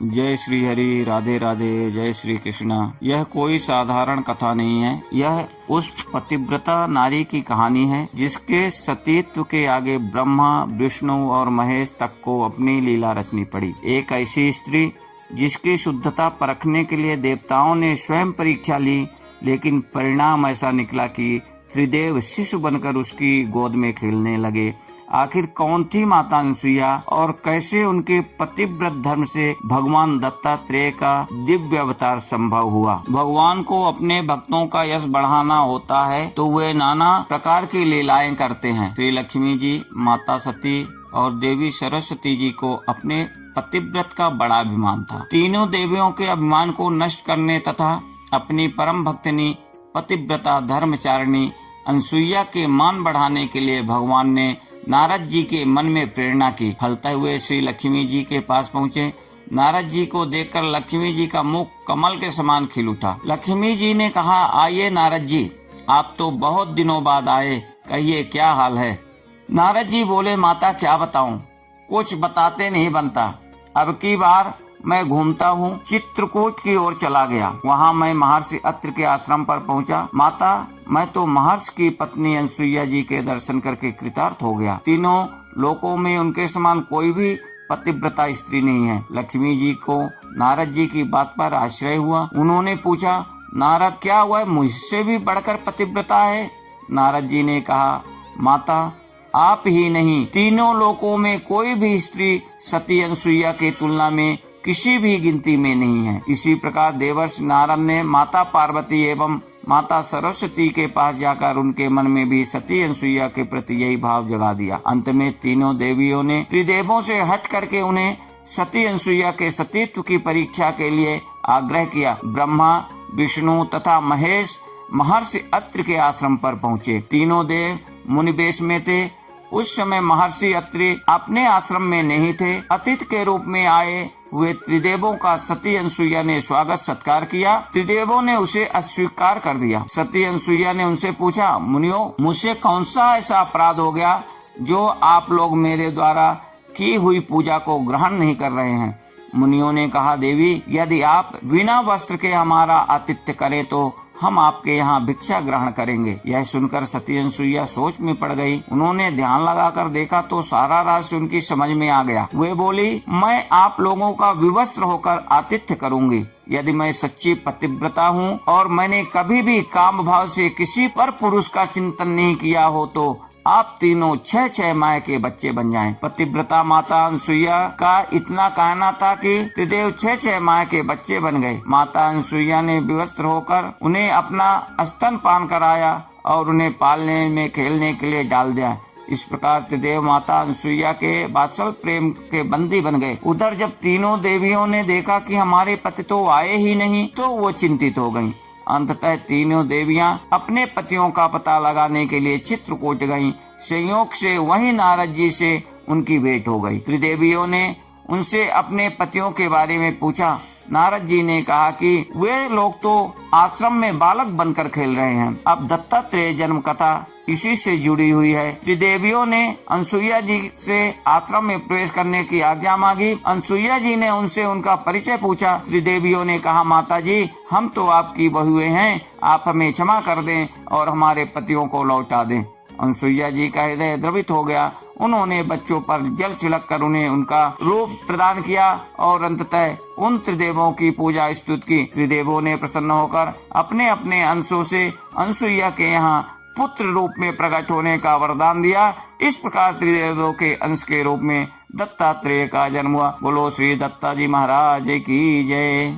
जय श्री हरि, राधे राधे, जय श्री कृष्णा। यह कोई साधारण कथा नहीं है। यह उस पतिव्रता नारी की कहानी है जिसके सतीत्व के आगे ब्रह्मा, विष्णु और महेश तक को अपनी लीला रचनी पड़ी। एक ऐसी स्त्री जिसकी शुद्धता परखने के लिए देवताओं ने स्वयं परीक्षा ली, लेकिन परिणाम ऐसा निकला कि त्रिदेव शिशु बनकर उसकी गोद में खेलने लगे। आखिर कौन थी माता अनसुईया और कैसे उनके पतिव्रत धर्म से भगवान दत्तात्रेय का दिव्य अवतार संभव हुआ? भगवान को अपने भक्तों का यश बढ़ाना होता है तो वे नाना प्रकार की लीलाएं करते हैं। श्री लक्ष्मी जी, माता सती और देवी सरस्वती जी को अपने पतिव्रत का बड़ा अभिमान था। तीनों देवियों के अभिमान को नष्ट करने तथा अपनी परम भक्तिनी पतिव्रता धर्मचारिणी अनसुईया के मान बढ़ाने के लिए भगवान ने नारद जी के मन में प्रेरणा की। फलते हुए श्री लक्ष्मी जी के पास पहुँचे। नारद जी को देखकर लक्ष्मी जी का मुख कमल के समान खिल उठा। लक्ष्मी जी ने कहा, आइए नारद जी, आप तो बहुत दिनों बाद आए, कहिए क्या हाल है? नारद जी बोले, माता क्या बताऊं, कुछ बताते नहीं बनता। अब की बार मैं घूमता हूँ, चित्रकूट की ओर चला गया। वहाँ मैं महर्षि अत्रि के आश्रम पर पहुँचा। माता, मैं तो महर्षि की पत्नी अनसुईया जी के दर्शन करके कृतार्थ हो गया। तीनों लोकों में उनके समान कोई भी पतिव्रता स्त्री नहीं है। लक्ष्मी जी को नारद जी की बात पर आश्चर्य हुआ। उन्होंने पूछा, नारद क्या हुआ, मुझसे भी बढ़कर पतिव्रता है? नारद जी ने कहा, माता आप ही नहीं, तीनों लोकों में कोई भी स्त्री सती अनसुईया की तुलना में किसी भी गिनती में नहीं है। इसी प्रकार देवर्षि नारद ने माता पार्वती एवं माता सरस्वती के पास जाकर उनके मन में भी सती अनसुईया के प्रति यही भाव जगा दिया। अंत में तीनों देवियों ने त्रिदेवों से हट करके उन्हें सती अनसुईया के सतीत्व की परीक्षा के लिए आग्रह किया। ब्रह्मा, विष्णु तथा महेश महर्षि अत्रि के आश्रम पर पहुँचे। तीनों देव मुनिवेश में थे। उस समय महर्षि अत्रि अपने आश्रम में नहीं थे। अतिथि के रूप में आए हुए त्रिदेवों का सती अनसुईया ने स्वागत सत्कार किया। त्रिदेवों ने उसे अस्वीकार कर दिया। सती अनसुईया ने उनसे पूछा, मुनियों, मुझसे कौन सा ऐसा अपराध हो गया जो आप लोग मेरे द्वारा की हुई पूजा को ग्रहण नहीं कर रहे हैं? मुनियों ने कहा, देवी, यदि आप बिना वस्त्र के हमारा आतिथ्य करें तो हम आपके यहाँ भिक्षा ग्रहण करेंगे। यह सुनकर सती अनसुईया सोच में पड़ गई। उन्होंने ध्यान लगाकर देखा तो सारा रहस्य उनकी समझ में आ गया। वे बोली, मैं आप लोगों का विवस्त्र होकर आतिथ्य करूंगी। यदि मैं सच्ची पतिव्रता हूँ और मैंने कभी भी काम भाव से किसी पर पुरुष का चिंतन नहीं किया हो तो आप तीनों 6-6 माह के बच्चे बन जाएं। पतिव्रता माता अनसुईया का इतना कहना था कि त्रिदेव 6-6 माह के बच्चे बन गए। माता अनसुईया ने विवस्त्र होकर उन्हें अपना स्तनपान कराया और उन्हें पालने में खेलने के लिए डाल दिया। इस प्रकार त्रिदेव माता अनसुईया के वात्सल प्रेम के बंदी बन गए। उधर जब तीनों देवियों ने देखा कि हमारे पति तो आए ही नहीं तो वो चिंतित हो गयी। अंततः तीनों देवियां अपने पतियों का पता लगाने के लिए चित्रकूट गईं। संयोग से वहीं नारद जी से उनकी भेंट हो गई। त्रिदेवियों ने उनसे अपने पतियों के बारे में पूछा। नारद जी ने कहा कि वे लोग तो आश्रम में बालक बनकर खेल रहे हैं। अब दत्तात्रेय जन्म कथा इसी से जुड़ी हुई है। त्रिदेवियों ने अनसुईया जी से आश्रम में प्रवेश करने की आज्ञा मांगी। अनसुईया जी ने उनसे उनका परिचय पूछा। त्रिदेवियों ने कहा, माता जी, हम तो आपकी बहुएं हैं, आप हमें क्षमा कर दें और हमारे पतियों को लौटा दें। अनसुईया जी का हृदय द्रवित हो गया। उन्होंने बच्चों पर जल छिड़क कर उन्हें उनका रूप प्रदान किया और अंततः उन त्रिदेवों की पूजा स्तुति की। त्रिदेवों ने प्रसन्न होकर अपने अपने अंशों से अनसुईया के यहाँ पुत्र रूप में प्रकट होने का वरदान दिया। इस प्रकार त्रिदेवों के अंश के रूप में दत्तात्रेय का जन्म हुआ। बोलो श्री दत्ता जी महाराज की जय।